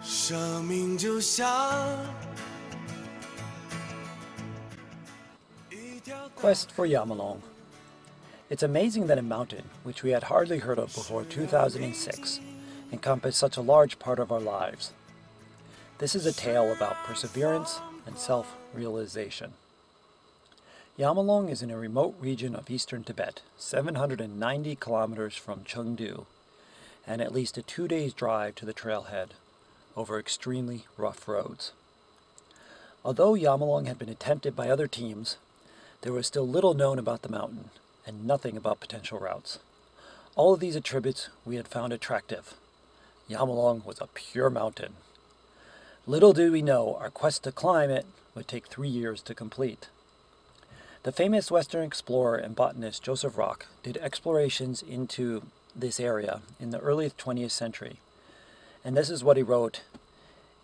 生命就像 Quest for Yangmolong. It's amazing that a mountain, which we had hardly heard of before 2006, encompassed such a large part of our lives. This is a tale about perseverance and self-realization. Yangmolong is in a remote region of eastern Tibet, 790 kilometers from Chengdu, and at least a 2 days drive to the trailhead over extremely rough roads. Although Yangmolong had been attempted by other teams, there was still little known about the mountain and nothing about potential routes. All of these attributes we had found attractive. Yangmolong was a pure mountain. Little did we know our quest to climb it would take 3 years to complete. The famous Western explorer and botanist Joseph Rock did explorations into this area in the early 20th century, and this is what he wrote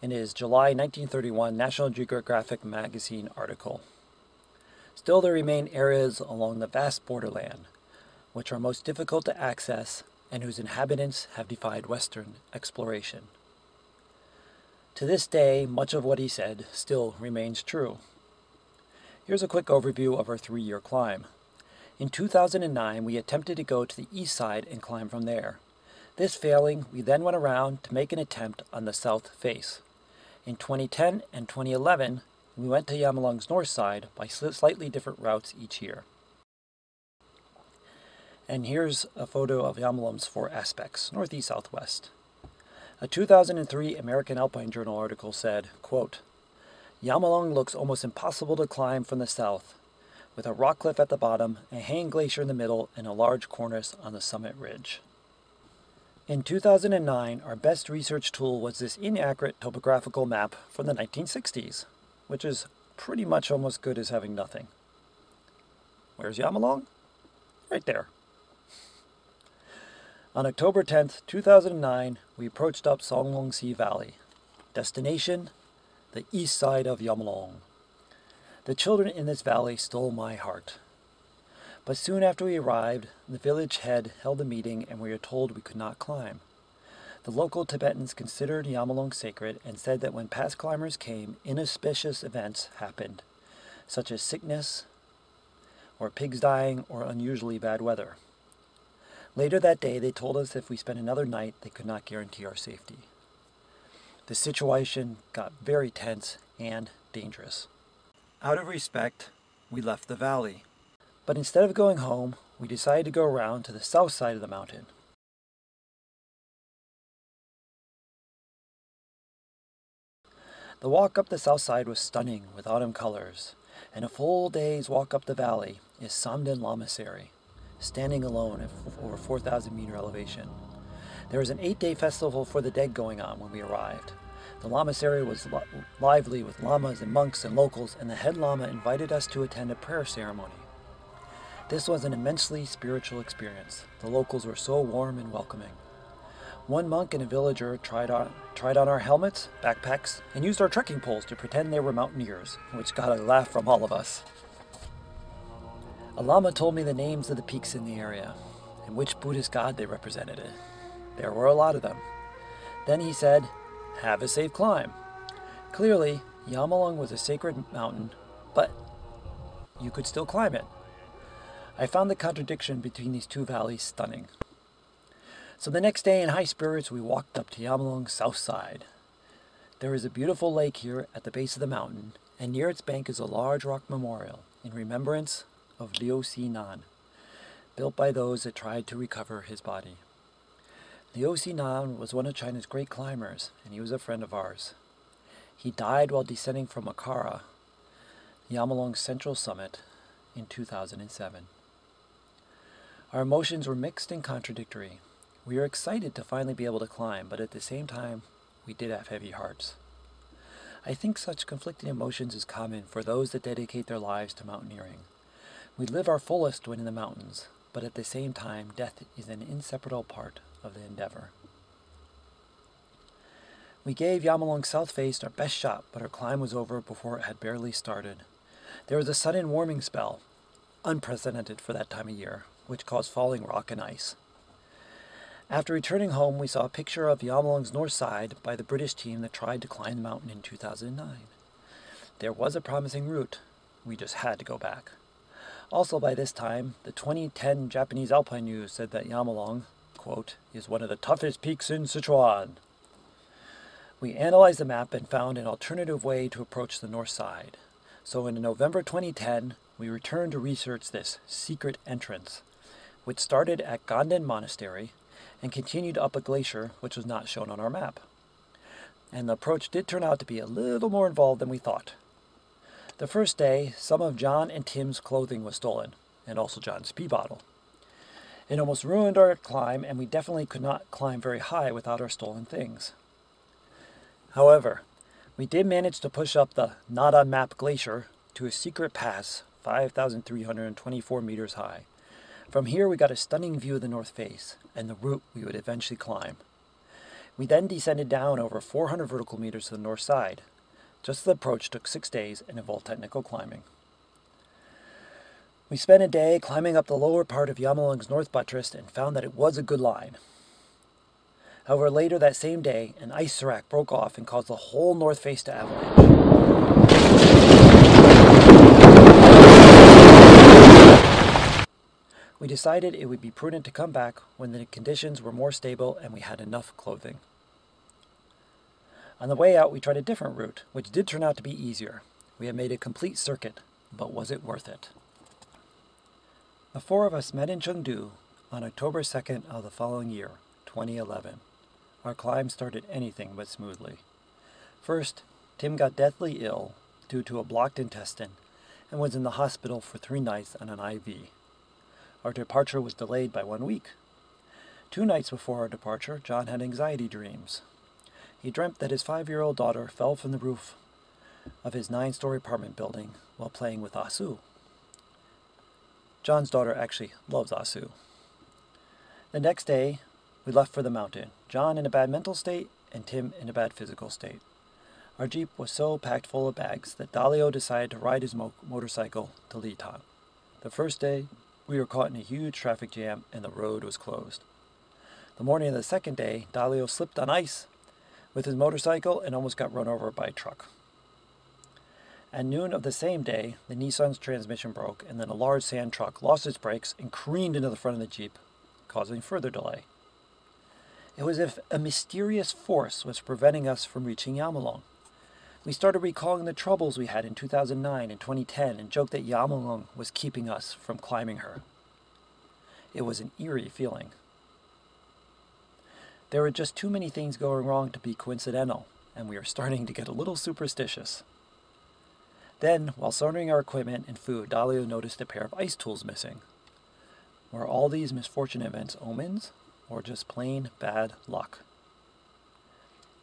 in his July 1931 National Geographic magazine article. Still there remain areas along the vast borderland, which are most difficult to access and whose inhabitants have defied Western exploration. To this day, much of what he said still remains true. Here's a quick overview of our 3-year climb. In 2009, we attempted to go to the east side and climb from there. This failing, we then went around to make an attempt on the south face. In 2010 and 2011, we went to Yangmolong's north side by slightly different routes each year. And here's a photo of Yangmolong's 4 aspects, northeast, southwest. A 2003 American Alpine Journal article said, quote, "Yangmolong looks almost impossible to climb from the south, with a rock cliff at the bottom, a hanging glacier in the middle, and a large cornice on the summit ridge." In 2009, our best research tool was this inaccurate topographical map from the 1960s, which is pretty much almost good as having nothing. Where's Yangmolong? Right there. On October 10th, 2009, we approached up Urumqi Valley. Destination, the east side of Yangmolong. The children in this valley stole my heart. But soon after we arrived, the village head held a meeting and we were told we could not climb. The local Tibetans considered Yangmolong sacred and said that when past climbers came, inauspicious events happened, such as sickness, or pigs dying, or unusually bad weather. Later that day, they told us if we spent another night, they could not guarantee our safety. The situation got very tense and dangerous. Out of respect, we left the valley. But instead of going home, we decided to go around to the south side of the mountain. The walk up the south side was stunning with autumn colors, and a full day's walk up the valley is Samden Lamasery, standing alone at over 4,000 meter elevation. There was an 8-day festival for the dead going on when we arrived. The Lamasery was lively with lamas and monks and locals, and the head lama invited us to attend a prayer ceremony. This was an immensely spiritual experience. The locals were so warm and welcoming. One monk and a villager tried on our helmets, backpacks, and used our trekking poles to pretend they were mountaineers, which got a laugh from all of us. A lama told me the names of the peaks in the area, and which Buddhist god they represented. There were a lot of them. Then he said, "Have a safe climb." Clearly, Yangmolong was a sacred mountain, but you could still climb it. I found the contradiction between these two valleys stunning. So the next day, in high spirits, we walked up to Yangmolong's south side. There is a beautiful lake here at the base of the mountain, and near its bank is a large rock memorial in remembrance of Liu Xinan, built by those that tried to recover his body. Liu Xinan was one of China's great climbers, and he was a friend of ours. He died while descending from Akara, Yangmolong's central summit, in 2007. Our emotions were mixed and contradictory. We were excited to finally be able to climb, but at the same time, we did have heavy hearts. I think such conflicting emotions is common for those that dedicate their lives to mountaineering. We live our fullest when in the mountains, but at the same time, death is an inseparable part of the endeavor. We gave Yangmolong south face our best shot, but our climb was over before it had barely started. There was a sudden warming spell, unprecedented for that time of year, which caused falling rock and ice. After returning home, we saw a picture of Yangmolong's north side by the British team that tried to climb the mountain in 2009. There was a promising route. We just had to go back. Also by this time, the 2010 Japanese Alpine News said that Yangmolong, quote, is one of the toughest peaks in Sichuan. We analyzed the map and found an alternative way to approach the north side. So in November 2010, we returned to research this secret entrance, which started at Ganden Monastery and continued up a glacier which was not shown on our map. And the approach did turn out to be a little more involved than we thought. The first day, some of John and Tim's clothing was stolen, and also John's pee bottle. It almost ruined our climb, and we definitely could not climb very high without our stolen things. However, we did manage to push up the not-on-map glacier to a secret pass 5,324 meters high. From here we got a stunning view of the north face and the route we would eventually climb. We then descended down over 400 vertical meters to the north side. Just the approach took 6 days and involved technical climbing. We spent a day climbing up the lower part of Yangmolong's north buttress and found that it was a good line. However, later that same day, an ice serac broke off and caused the whole north face to avalanche. We decided it would be prudent to come back when the conditions were more stable and we had enough clothing. On the way out, we tried a different route, which did turn out to be easier. We had made a complete circuit, but was it worth it? The four of us met in Chengdu on October 2nd of the following year, 2011. Our climb started anything but smoothly. First, Tim got deathly ill due to a blocked intestine and was in the hospital for 3 nights on an IV. Our departure was delayed by 1 week. 2 nights before our departure, John had anxiety dreams. He dreamt that his 5-year-old daughter fell from the roof of his 9-story apartment building while playing with Asu. John's daughter actually loves Asu. The next day, we left for the mountain, John in a bad mental state and Tim in a bad physical state. Our Jeep was so packed full of bags that Dalio decided to ride his motorcycle to Litan. The first day, we were caught in a huge traffic jam and the road was closed. The morning of the second day, Dalio slipped on ice with his motorcycle and almost got run over by a truck. At noon of the same day, the Nissan's transmission broke and then a large sand truck lost its brakes and careened into the front of the Jeep, causing further delay. It was as if a mysterious force was preventing us from reaching Yangmolong. We started recalling the troubles we had in 2009 and 2010 and joked that Yangmolong was keeping us from climbing her. It was an eerie feeling. There were just too many things going wrong to be coincidental, and we were starting to get a little superstitious. Then, while sorting our equipment and food, Dalio noticed a pair of ice tools missing. Were all these misfortune events omens, or just plain bad luck?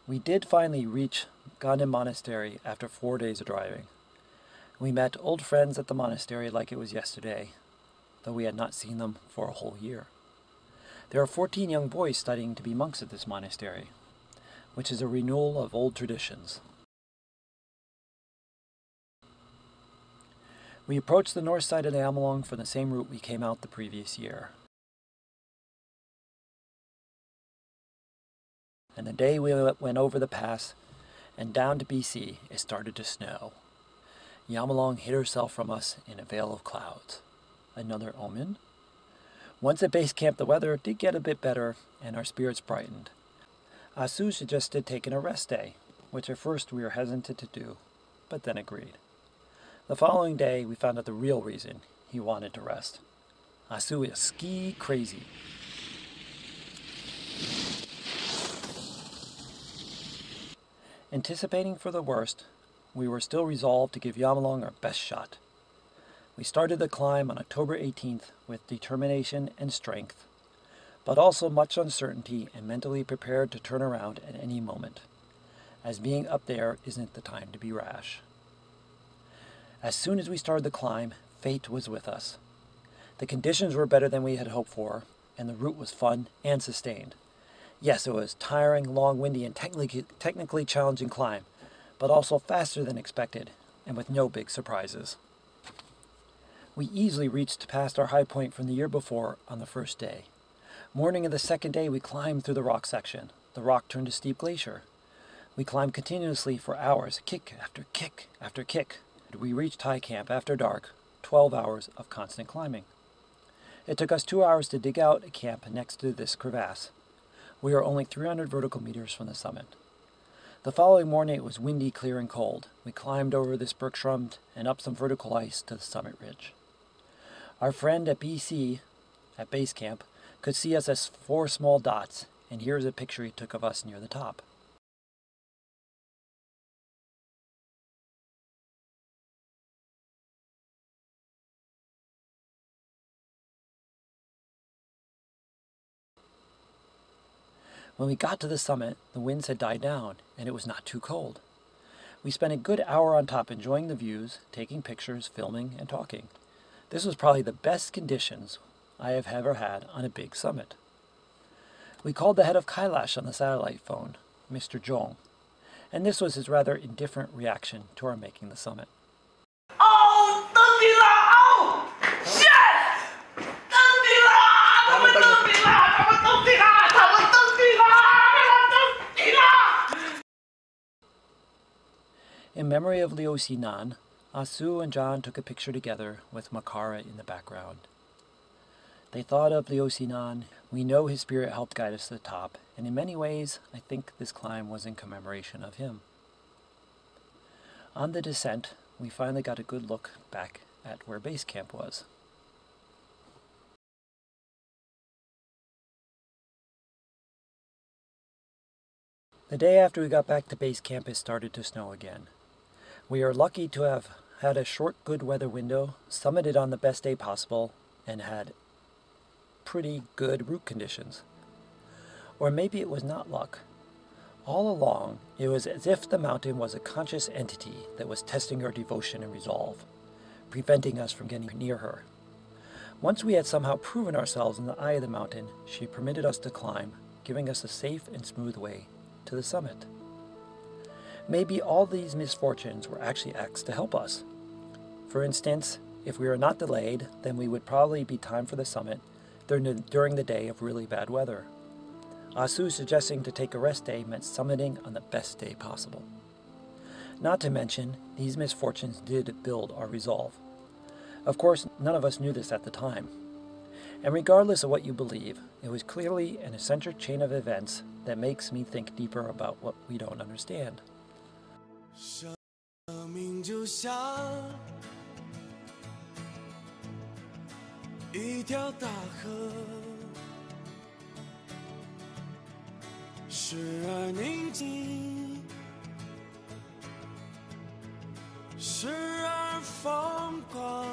We did finally reach Ganden Monastery after 4 days of driving. We met old friends at the monastery like it was yesterday, though we had not seen them for a whole year. There are 14 young boys studying to be monks at this monastery, which is a renewal of old traditions. We approached the north side of the Yangmolong from the same route we came out the previous year. And the day we went over the pass and down to BC, it started to snow. Yangmolong hid herself from us in a veil of clouds. Another omen? Once at base camp, the weather did get a bit better and our spirits brightened. Asu suggested taking a rest day, which at first we were hesitant to do, but then agreed. The following day, we found out the real reason he wanted to rest. Asu is ski crazy. Anticipating for the worst, we were still resolved to give Yangmolong our best shot. We started the climb on October 18th with determination and strength, but also much uncertainty and mentally prepared to turn around at any moment, as being up there isn't the time to be rash. As soon as we started the climb, fate was with us. The conditions were better than we had hoped for, and the route was fun and sustained. Yes, it was tiring, long, windy, and technically challenging climb, but also faster than expected, and with no big surprises. We easily reached past our high point from the year before on the first day. Morning of the second day, we climbed through the rock section. The rock turned to steep glacier. We climbed continuously for hours, kick after kick after kick. We reached high camp after dark, 12 hours of constant climbing. It took us 2 hours to dig out a camp next to this crevasse. We are only 300 vertical meters from the summit. The following morning it was windy, clear, and cold. We climbed over this bergschrund and up some vertical ice to the summit ridge. Our friend at BC, at base camp, could see us as 4 small dots, and here's a picture he took of us near the top. When we got to the summit, the winds had died down, and it was not too cold. We spent a good hour on top enjoying the views, taking pictures, filming, and talking. This was probably the best conditions I have ever had on a big summit. We called the head of Kailash on the satellite phone, Mr. Zhong, and this was his rather indifferent reaction to our making the summit. Oh, 登顶了！哦 ，yes， 登顶了！他们登顶了！他们登顶了！他们登顶了！他们登顶了！ In memory of Liu Xinan, Asu and John took a picture together with Makara in the background. They thought of Liu Xinan. We know his spirit helped guide us to the top, and in many ways, I think this climb was in commemoration of him. On the descent, we finally got a good look back at where base camp was. The day after we got back to base camp, it started to snow again. We are lucky to have had a short good weather window, summited on the best day possible, and had pretty good route conditions. Or maybe it was not luck. All along, it was as if the mountain was a conscious entity that was testing our devotion and resolve, preventing us from getting near her. Once we had somehow proven ourselves in the eye of the mountain, she permitted us to climb, giving us a safe and smooth way to the summit. Maybe all these misfortunes were actually acts to help us. For instance, if we were not delayed, then we would probably be timed for the summit during the day of really bad weather. Asu suggesting to take a rest day meant summiting on the best day possible. Not to mention, these misfortunes did build our resolve. Of course, none of us knew this at the time. And regardless of what you believe, it was clearly an eccentric chain of events that makes me think deeper about what we don't understand. 生命就像一条大河，时而宁静，时而疯狂。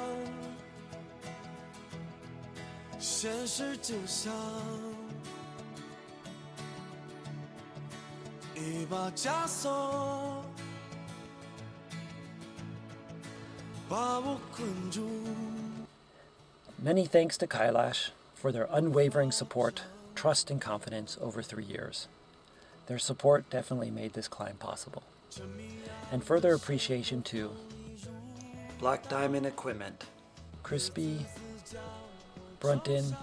现实就像一把枷锁，把我困住。 Many thanks to Kailash for their unwavering support, trust, and confidence over 3 years. Their support definitely made this climb possible. And further appreciation to Black Diamond Equipment, Crispy, Brunton,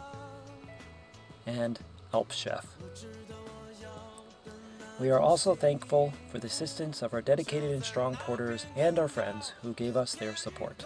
and Alp Chef. We are also thankful for the assistance of our dedicated and strong porters and our friends who gave us their support.